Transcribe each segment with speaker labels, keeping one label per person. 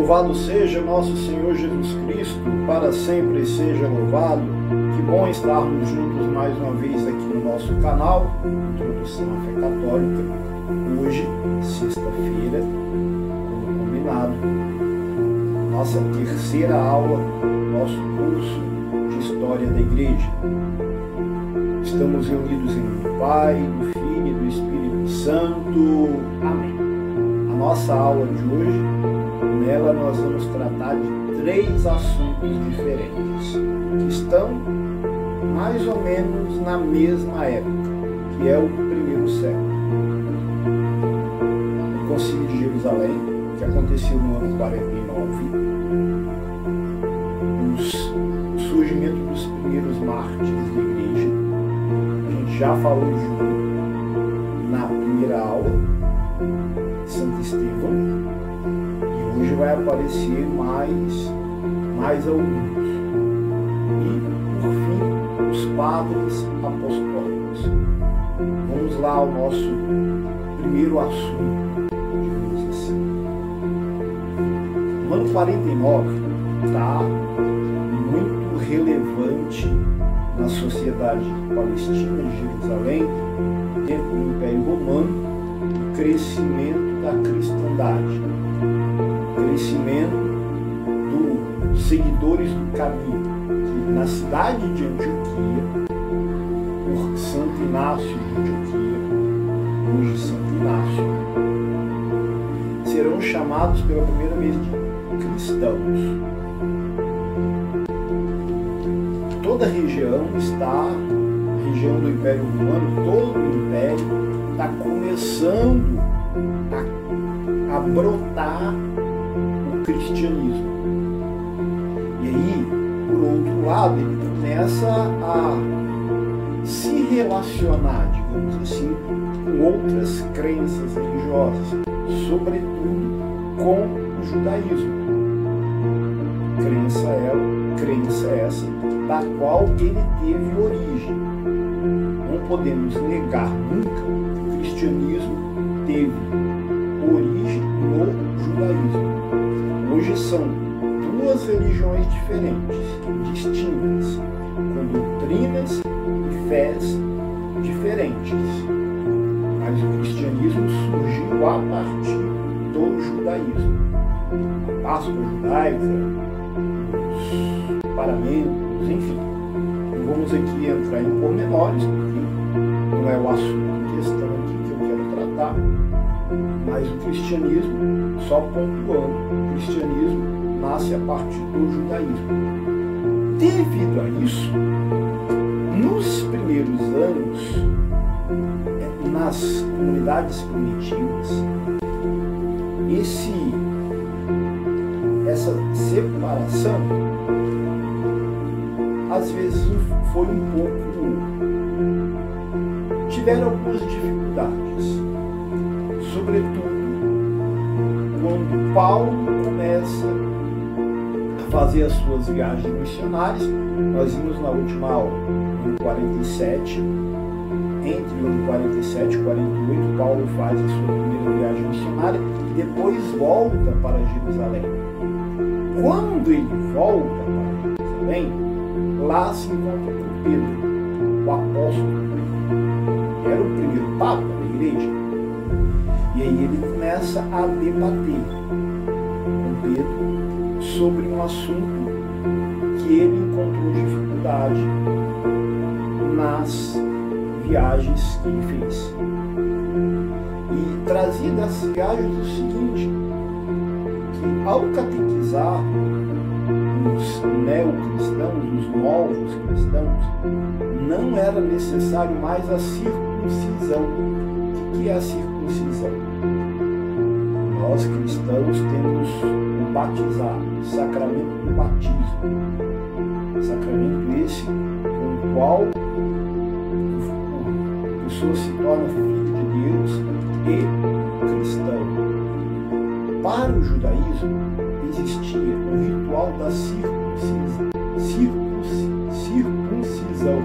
Speaker 1: Louvado seja nosso Senhor Jesus Cristo, para sempre seja louvado. Que bom estarmos juntos mais uma vez aqui no nosso canal, Introdução à Fé Católica. Hoje, sexta-feira, como combinado, nossa terceira aula, nosso curso de História da Igreja. Estamos reunidos em nome do Pai, do Filho e do Espírito Santo. Amém. A nossa aula de hoje, nela nós vamos tratar de 3 assuntos diferentes, que estão mais ou menos na mesma época, que é o primeiro século. O Concílio de Jerusalém, que aconteceu no ano 49, o surgimento dos primeiros mártires da Igreja. A gente já falou de na primeira aula, Santo Estevão, e hoje vai aparecer mais alguns. E, por fim, os padres apostólicos. Vamos lá ao nosso primeiro assunto, digamos assim. O ano 49 está muito relevante na sociedade palestina de Jerusalém, dentro do Império Romano, o crescimento da cristandade, o crescimento dos seguidores do caminho, que na cidade de Antioquia, por Santo Inácio de Antioquia, hoje Santo Inácio, serão chamados pela primeira vez de cristãos. Toda a região a região do Império Romano, todo o Império está começando a brotar o cristianismo. E aí, por outro lado, ele começa a se relacionar, digamos assim, com outras crenças religiosas, sobretudo com o judaísmo. Crença essa da qual ele teve origem. Não podemos negar nunca que o cristianismo teve origem no judaísmo. Hoje são 2 religiões diferentes, distintas, com doutrinas e fés diferentes. Mas o cristianismo surgiu a partir do judaísmo. A Páscoa judaica, os paramentos, enfim. Não vamos aqui entrar em pormenores, porque não é o assunto em questão aqui que eu quero tratar, mas o cristianismo, só pontuando, o cristianismo nasce a partir do judaísmo. Devido a isso, nos primeiros anos, nas comunidades primitivas, essa separação às vezes foi um pouco... tiveram algumas dificuldades, sobretudo quando Paulo começa a fazer as suas viagens missionárias. Nós vimos na última aula, no 47, entre o ano 47 e 48, Paulo faz a sua primeira viagem missionária e depois volta para Jerusalém. Quando ele volta para Jerusalém, lá se encontra com Pedro, o apóstolo, que era o primeiro papa da igreja. E aí ele começa a debater com Pedro sobre um assunto que ele encontrou dificuldade nas viagens que ele fez. E trazia dessas viagens o seguinte, que ao catequizar os neocristãos, os novos cristãos, não era necessário mais a circuncisão. O que é a circuncisão? Nós cristãos temos o batizado, o sacramento do batismo. Sacramento esse com o qual a pessoa se torna filho de Deus e cristão. Para o judaísmo existia o ritual da circuncisão.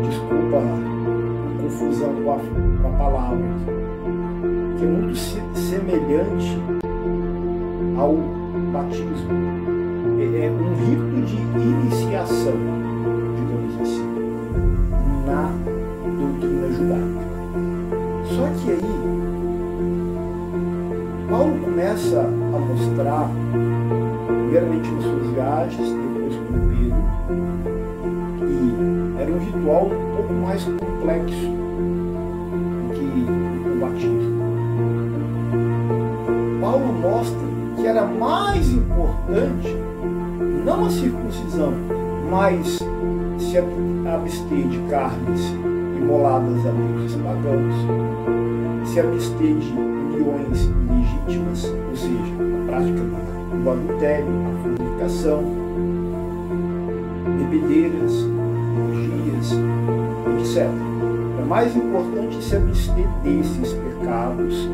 Speaker 1: Desculpa a confusão com a palavra, que é muito semelhante ao batismo. É um rito de iniciação, digamos assim, na doutrina judaica. Só que aí, Paulo começa a mostrar, primeiramente nas suas viagens, depois com Pedro, que era um ritual um pouco mais complexo do que o batismo. Paulo mostra que era mais importante não a circuncisão, mas se abster de carnes imoladas a deuses pagãos, se abster de uniões ilegítimas, ou seja, a prática do adultério, a fornicação, bebedeiras, orgias, etc. É mais importante se abster desses pecados,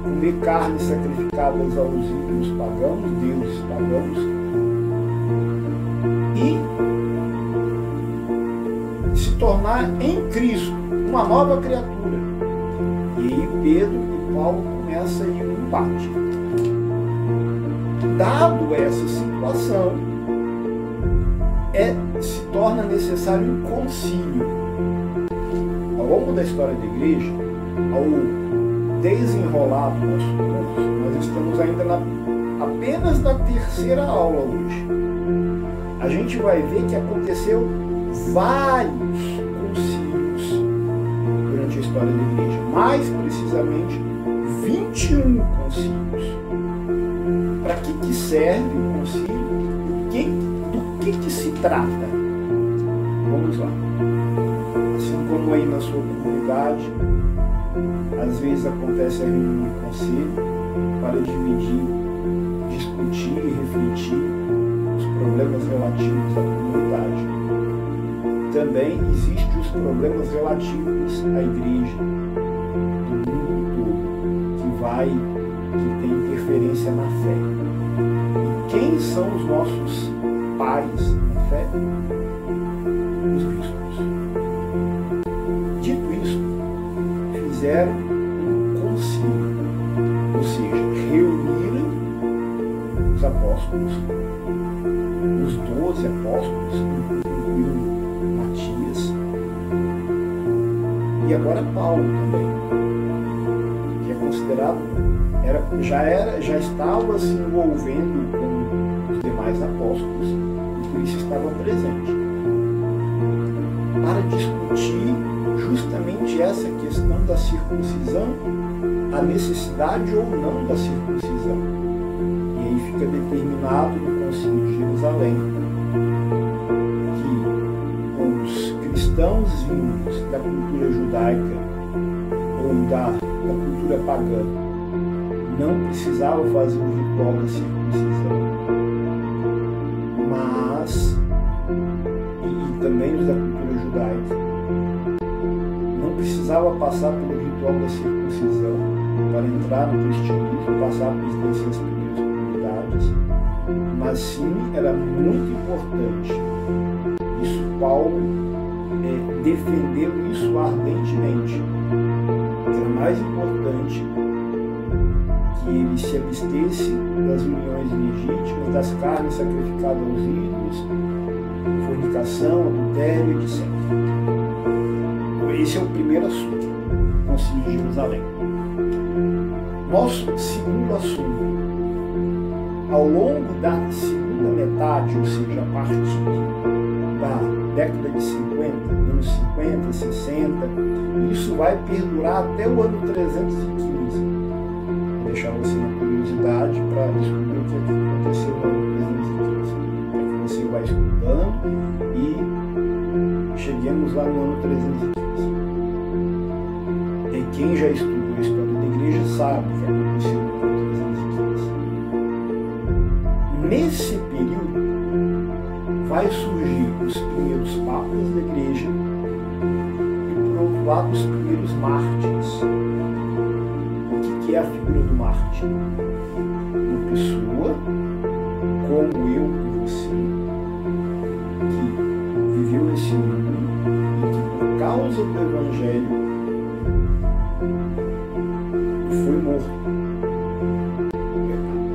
Speaker 1: comer carnes sacrificadas aos ídolos pagãos, deuses pagãos, e se tornar em Cristo uma nova criatura. E aí Pedro e Paulo começam em um embate. Dado essa situação, se torna necessário um concílio. Ao longo da história da igreja, ao desenrolar do nosso curso, nós estamos ainda apenas na terceira aula hoje. A gente vai ver que aconteceu vários concílios durante a história da igreja, mais precisamente 21 concílios. Para que serve o concílio? Do que se trata? Vamos lá. Assim como aí na sua comunidade, às vezes acontece a reunião de conselho para dividir, discutir e refletir os problemas relativos à comunidade. Também existem os problemas relativos à igreja do mundo todo, que tem interferência na fé. E quem são os nossos pais na fé? Os bispos. Dito isso, fizeram um concílio, ou seja, reuniram os apóstolos, os 12 apóstolos, incluindo Matias, e agora Paulo também, que é considerado, já estava se envolvendo com os demais apóstolos, e por isso estava presente, para discutir justamente essa questão da circuncisão, a necessidade ou não da circuncisão. E aí fica determinado no Concílio de Jerusalém que os cristãos vindos da cultura judaica ou da cultura pagã não precisavam fazer o ritual da circuncisão, mas, e também os da cultura judaica, não precisava passar pelo ritual da circuncisão para entrar no cristianismo, passar por pertencer às primeiras comunidades, mas sim era muito importante. Isso Paulo defendeu isso ardentemente. Era mais importante que ele se abstesse das uniões legítimas, das carnes sacrificadas aos ídolos, fornicação, adultério, etc. Esse é o primeiro assunto, o Concílio de Jerusalém. Nosso segundo assunto, ao longo da segunda metade, ou seja, a partir da década de 50, anos 50, 60, isso vai perdurar até o ano 315. Vou deixar você na curiosidade para descobrir o que aconteceu no ano 315. Para que você vai estudando e cheguemos lá no ano 315. E quem já estudou a história da igreja sabe o que aconteceu no ano 315. Nesse período vai surgir os primeiros papas da igreja e, por outro lado, os primeiros mártires. O que é a figura do mártir? Uma pessoa como eu e você, que viveu esse mundo e que, por causa do Evangelho, foi morto.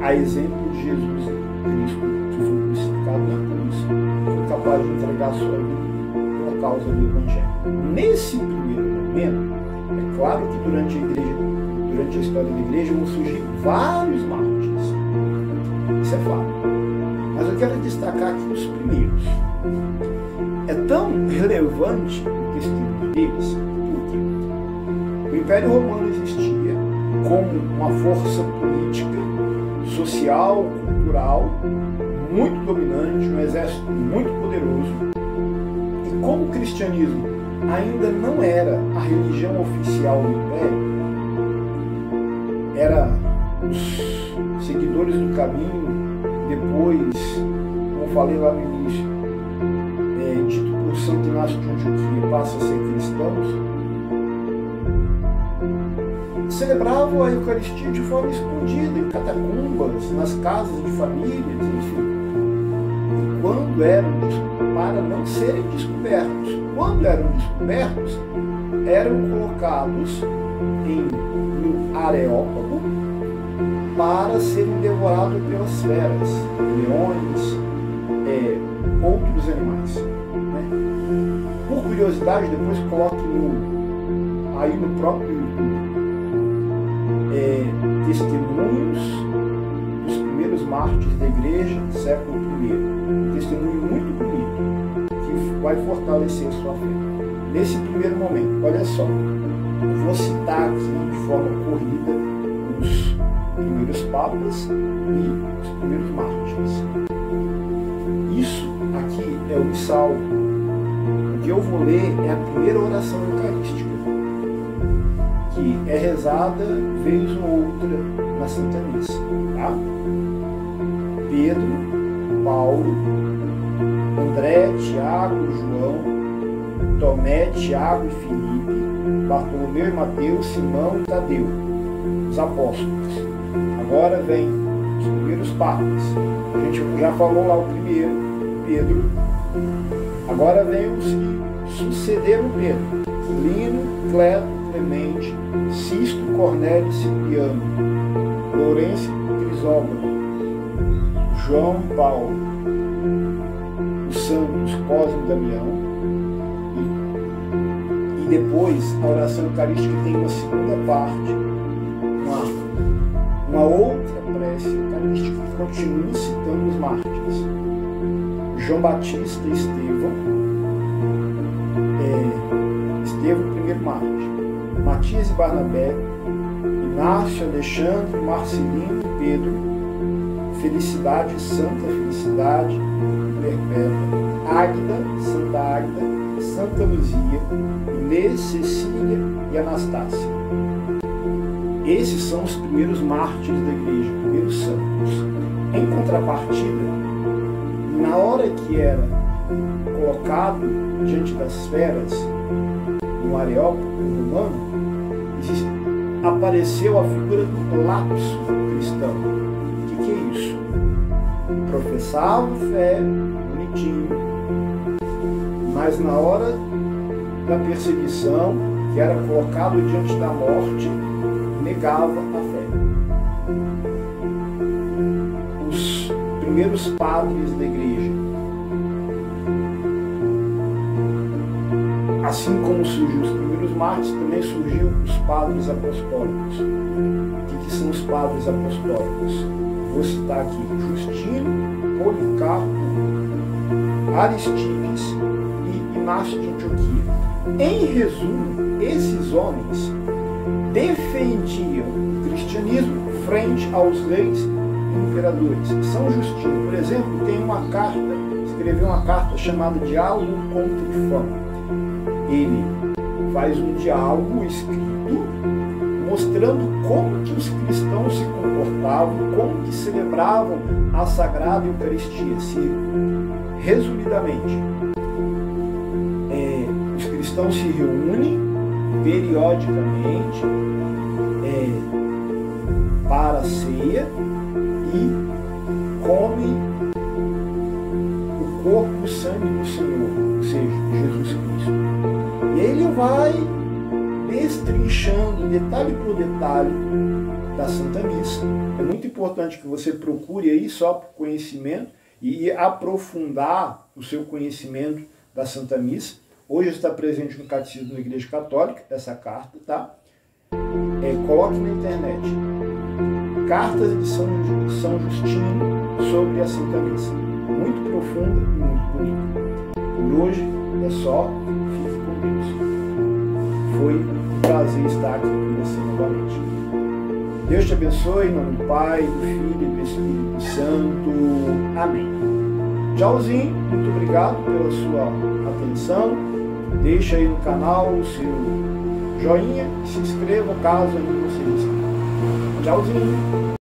Speaker 1: A a exemplo de Jesus Cristo, que foi crucificado na cruz, foi capaz de entregar a sua vida pela causa do Evangelho. Nesse primeiro momento, é claro que durante a história da igreja vão surgir vários mártires. Isso é fato. Mas eu quero destacar aqui os primeiros. É tão relevante o testemunho deles, porque o Império Romano existia como uma força política, social, cultural, muito dominante, um exército muito poderoso. E como o cristianismo ainda não era a religião oficial do Império, era os seguidores do caminho, depois, como falei lá no início, dito por Santo Inácio de Antioquia, passa a ser cristãos, celebravam a Eucaristia de forma escondida, em catacumbas, nas casas de famílias, enfim. E quando para não serem descobertos. Quando eram descobertos, eram colocados no areópago para serem devorados pelas feras, leões, outros animais. Né? Por curiosidade, depois coloque aí no próprio YouTube testemunhos dos primeiros mártires da igreja, século I. Um testemunho muito bonito, que vai fortalecer a sua fé. Nesse primeiro momento, olha só, eu vou citar aqui de forma corrida os primeiros papas e os primeiros mártires. Isso aqui é o missal. O que eu vou ler é a primeira oração eucarística, que é rezada vez ou outra na Santa Missa. Tá? Pedro, Paulo, André, Tiago, João, Tomé, Tiago e Filipe, Bartolomeu e Mateus, Simão e Tadeu, os apóstolos. Agora vem os primeiros papas. A gente já falou lá o primeiro, Pedro. Agora vem os que sucederam Pedro: Lino, Cleto, Clemente, Sisto, Cornélio e Cipriano, Lourenço e Crisógono, João e Paulo, os santos Cosme e Damião. E depois a oração eucarística tem uma segunda parte, uma outra prece eucarística que continua citando os mártires. João Batista e Estevão, Estevão, primeiro mártir, Matias e Barnabé, Inácio, Alexandre, Marcelino e Pedro, Felicidade, Santa Felicidade Perpétua, Águida, Santa Águida, Santa Luzia, Inês, Cecília e Anastácia. Esses são os primeiros mártires da igreja, os primeiros santos. Em contrapartida, na hora que era colocado diante das feras, no areópago romano, apareceu a figura do lapso cristão. O que é isso? Professava fé, bonitinho, mas na hora da perseguição, que era colocado diante da morte, negava a fé. Os primeiros padres da igreja, assim como surgiu os primeiros mártires, também surgiu os padres apostólicos. O que são os padres apostólicos? Vou citar aqui: Justino, Policarpo, Aristides e Inácio de Antioquia. Em resumo, esses homens defendiam o cristianismo frente aos reis e imperadores. São Justino, por exemplo, escreveu uma carta chamada Diálogo com Trifão. Ele faz um diálogo escrito mostrando como que os cristãos se comportavam, como que celebravam a Sagrada Eucaristia. Resumidamente, os cristãos se reúnem periodicamente para a ceia e comem o corpo e o sangue do Senhor, ou seja, Jesus Cristo. E ele vai destrinchando, detalhe por detalhe, da Santa Missa. É muito importante que você procure aí só por conhecimento e aprofundar o seu conhecimento da Santa Missa. Hoje está presente no Catecismo da Igreja Católica, essa carta, tá? Coloque na internet Cartas de São Justino sobre a Santa Missa. Muito profunda e muito bonita. Por hoje é só. Fique com Deus. Foi um prazer estar aqui com você novamente. Deus te abençoe, em nome do Pai, do Filho e do Espírito Santo. Amém. Tchauzinho, muito obrigado pela sua atenção. Deixa aí no canal o seu joinha e se inscreva caso ainda não seja inscrito. Tchauzinho.